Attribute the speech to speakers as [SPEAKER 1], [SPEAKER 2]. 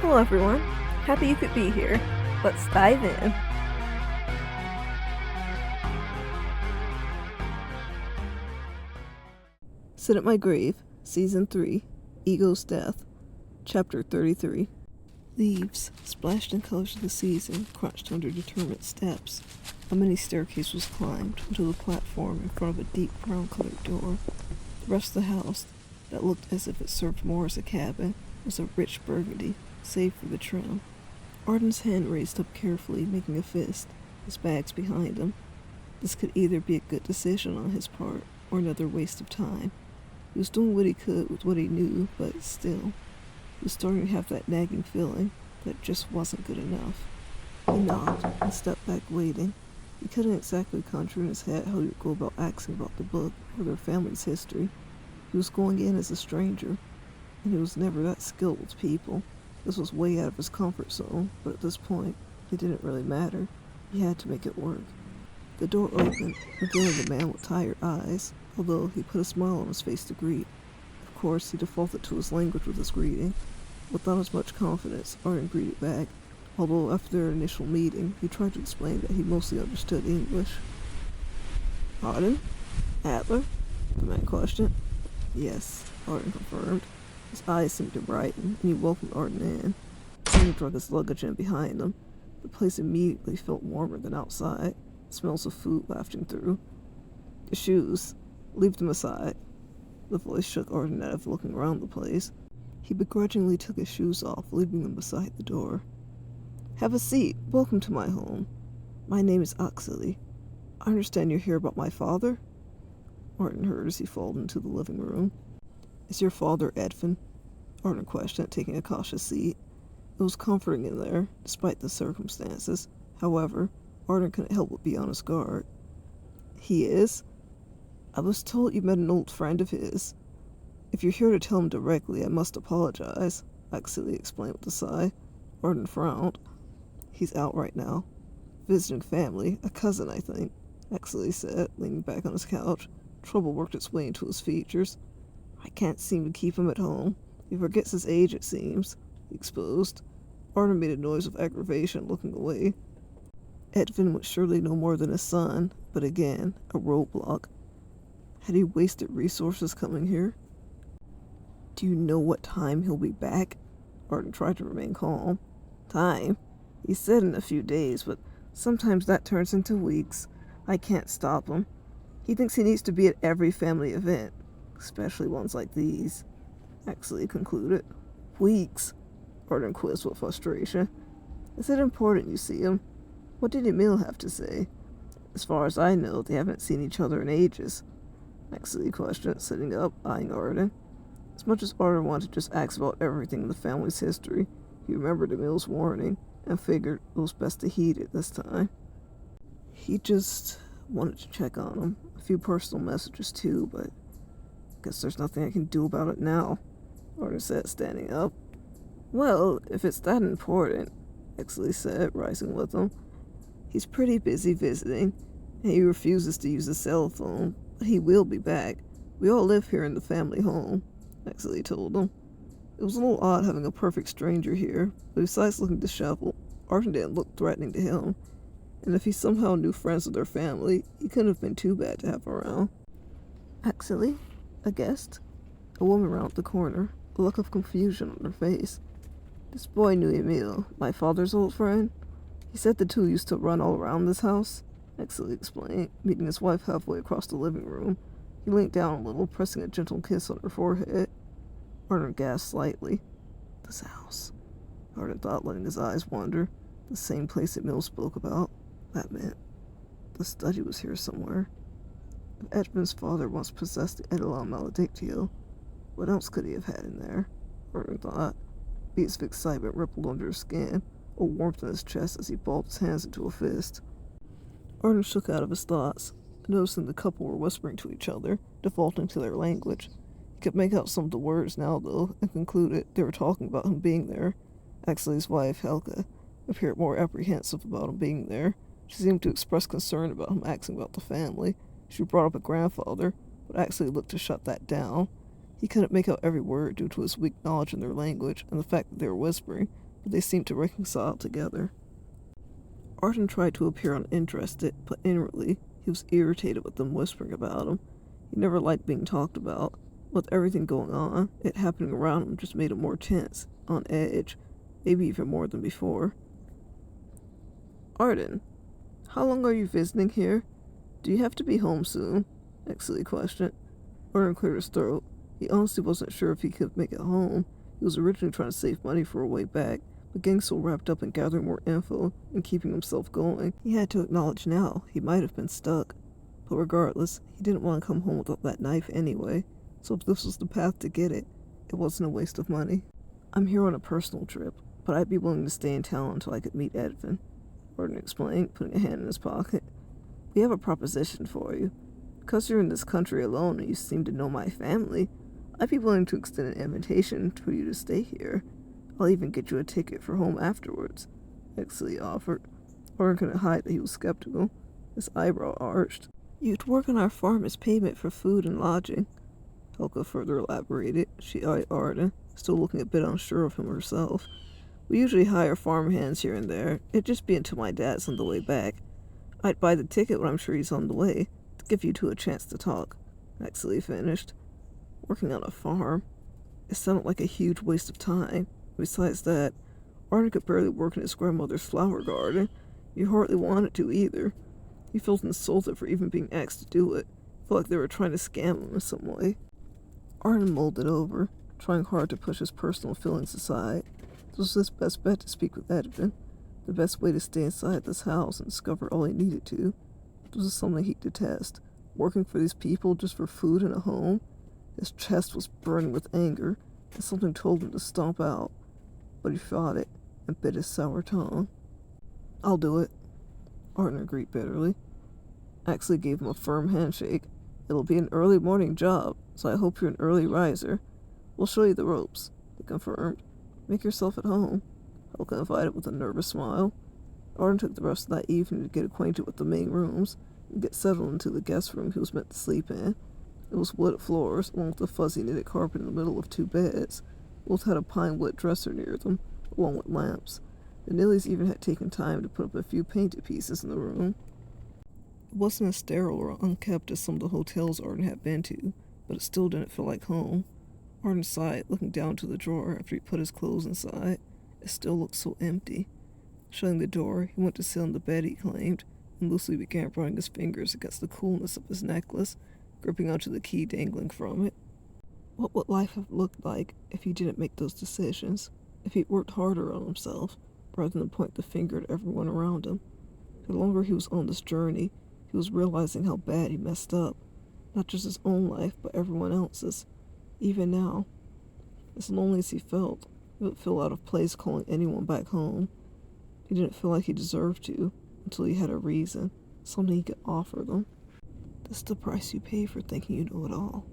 [SPEAKER 1] Hello everyone, happy you could be here. Let's dive in. Sit at My Grave, Season 3, Ego's Death, Chapter 33. Leaves, splashed in colors of the season, crunched under determined steps. A mini staircase was climbed until the platform in front of a deep brown-colored door. The rest of the house, that looked as if it served more as a cabin, was a rich burgundy, save for the trim. Arden's hand raised up carefully, making a fist, his bags behind him. This could either be a good decision on his part, or another waste of time. He was doing what he could with what he knew, but still, he was starting to have that nagging feeling that it just wasn't good enough. He knocked and stepped back, waiting. He couldn't exactly conjure in his head how he would go about asking about the book or their family's history. He was going in as a stranger, and he was never that skilled with people. This was way out of his comfort zone, but at this point, it didn't really matter. He had to make it work. The door opened, revealing a man with tired eyes, although he put a smile on his face to greet. Of course, he defaulted to his language with his greeting. Without as much confidence, Arden greeted back, although after their initial meeting, he tried to explain that he mostly understood English. Arden? Adler? The man questioned. Yes, Arden confirmed. His eyes seemed to brighten, and he welcomed Arden in. Arden drug his luggage in behind him. The place immediately felt warmer than outside, smells of food wafting through. The shoes. Leave them aside. The voice shook Arden out of looking around the place. He begrudgingly took his shoes off, leaving them beside the door. Have a seat. Welcome to my home. My name is Oxley. I understand you're here about my father? Arden heard as he followed into the living room. Is your father Edvin? Arden questioned, taking a cautious seat. It was comforting in there, despite the circumstances. However, Arden couldn't help but be on his guard. He is? I was told you met an old friend of his. If you're here to tell him directly, I must apologize, Oxley explained with a sigh. Arden frowned. He's out right now. Visiting family, a cousin, I think, Oxley said, leaning back on his couch. Trouble worked its way into his features. I can't seem to keep him at home. He forgets his age, it seems, he exposed. Arden made a noise of aggravation, looking away. Edvin was surely no more than his son, but again, a roadblock. Had he wasted resources coming here? Do you know what time he'll be back? Arden tried to remain calm. Time? He said in a few days, but sometimes that turns into weeks. I can't stop him. He thinks he needs to be at every family event, especially ones like these, Oxley concluded. Weeks? Arden quizzed with frustration. Is it important you see him? What did Emil have to say? As far as I know, they haven't seen each other in ages, Oxley questioned, sitting up, eyeing Arden. As much as Arden wanted to just ask about everything in the family's history, he remembered Emil's warning and figured it was best to heed it this time. He just wanted to check on him. A few personal messages too, but guess there's nothing I can do about it now, Arden said, standing up. Well, if it's that important, Oxley said, rising with him. He's pretty busy visiting, and he refuses to use his cell phone, but he will be back. We all live here in the family home, Oxley told him. It was a little odd having a perfect stranger here, but besides looking disheveled, Arden didn't look threatening to him, and if he somehow knew friends of their family, he couldn't have been too bad to have around. Oxley? A guest? A woman rounded the corner, a look of confusion on her face. This boy knew Emil, my father's old friend. He said the two used to run all around this house, Oxley explained, meeting his wife halfway across the living room. He leaned down a little, pressing a gentle kiss on her forehead. Arden gasped slightly. This house, Arden thought, letting his eyes wander. The same place Emil spoke about. That meant the study was here somewhere. If Edmund's father once possessed the Edelon Maledictio, what else could he have had in there? Arden thought. Beats of excitement rippled under his skin, a warmth in his chest as he balled his hands into a fist. Arden shook out of his thoughts, noticing the couple were whispering to each other, defaulting to their language. He could make out some of the words now, though, and concluded they were talking about him being there. Oxley's wife, Helga, appeared more apprehensive about him being there. She seemed to express concern about him asking about the family. She brought up a grandfather, but Oxley looked to shut that down. He couldn't make out every word due to his weak knowledge in their language and the fact that they were whispering, but they seemed to reconcile together. Arden tried to appear uninterested, but inwardly he was irritated with them whispering about him. He never liked being talked about. With everything going on, it happening around him just made him more tense, on edge, maybe even more than before. Arden, how long are you visiting here? Do you have to be home soon? Exley questioned. Arden cleared his throat. He honestly wasn't sure if he could make it home. He was originally trying to save money for a way back, but getting so wrapped up in gathering more info and keeping himself going, he had to acknowledge now he might have been stuck. But regardless, he didn't want to come home without that knife anyway, so if this was the path to get it, it wasn't a waste of money. I'm here on a personal trip, but I'd be willing to stay in town until I could meet Edvin, Arden explained, putting a hand in his pocket. We have a proposition for you. Because you're in this country alone and you seem to know my family, I'd be willing to extend an invitation for you to stay here. I'll even get you a ticket for home afterwards, Exley offered. Arden couldn't hide that he was skeptical. His eyebrow arched. You'd work on our farm as payment for food and lodging. Helga further elaborated. She eyed Arden, still looking a bit unsure of him herself. We usually hire farm hands here and there. It'd just be until my dad's on the way back. I'd buy the ticket when I'm sure he's on the way, to give you two a chance to talk, Exley finished. Working on a farm. It sounded like a huge waste of time. Besides that, Arden could barely work in his grandmother's flower garden. He hardly wanted to either. He felt insulted for even being asked to do it. Felt like they were trying to scam him in some way. Arden mulled it over, trying hard to push his personal feelings aside. This was his best bet to speak with Edvin. The best way to stay inside this house and discover all he needed to. This was something he'd detest. Working for these people just for food and a home. His chest was burning with anger, and something told him to stomp out. But he fought it and bit his sour tongue. I'll do it, Arden agreed bitterly. Exley gave him a firm handshake. It'll be an early morning job, so I hope you're an early riser. We'll show you the ropes, he confirmed. Make yourself at home, Helga invited with a nervous smile. Arden took the rest of that evening to get acquainted with the main rooms and get settled into the guest room he was meant to sleep in. It was wooded floors, along with a fuzzy knitted carpet in the middle of two beds. Both had a pine wood dresser near them, along with lamps. The Nillies even had taken time to put up a few painted pieces in the room. It wasn't as sterile or unkept as some of the hotels Arden had been to, but it still didn't feel like home. Arden sighed, looking down to the drawer after he put his clothes inside. It still looked so empty. Shutting the door, he went to sit on the bed, he claimed, and loosely began running his fingers against the coolness of his necklace, gripping onto the key dangling from it. What would life have looked like if he didn't make those decisions? If he'd worked harder on himself, rather than point the finger at everyone around him? The longer he was on this journey, he was realizing how bad he messed up. Not just his own life, but everyone else's. Even now, as lonely as he felt, he would feel out of place calling anyone back home. He didn't feel like he deserved to, until he had a reason, something he could offer them. This is the price you pay for thinking you know it all.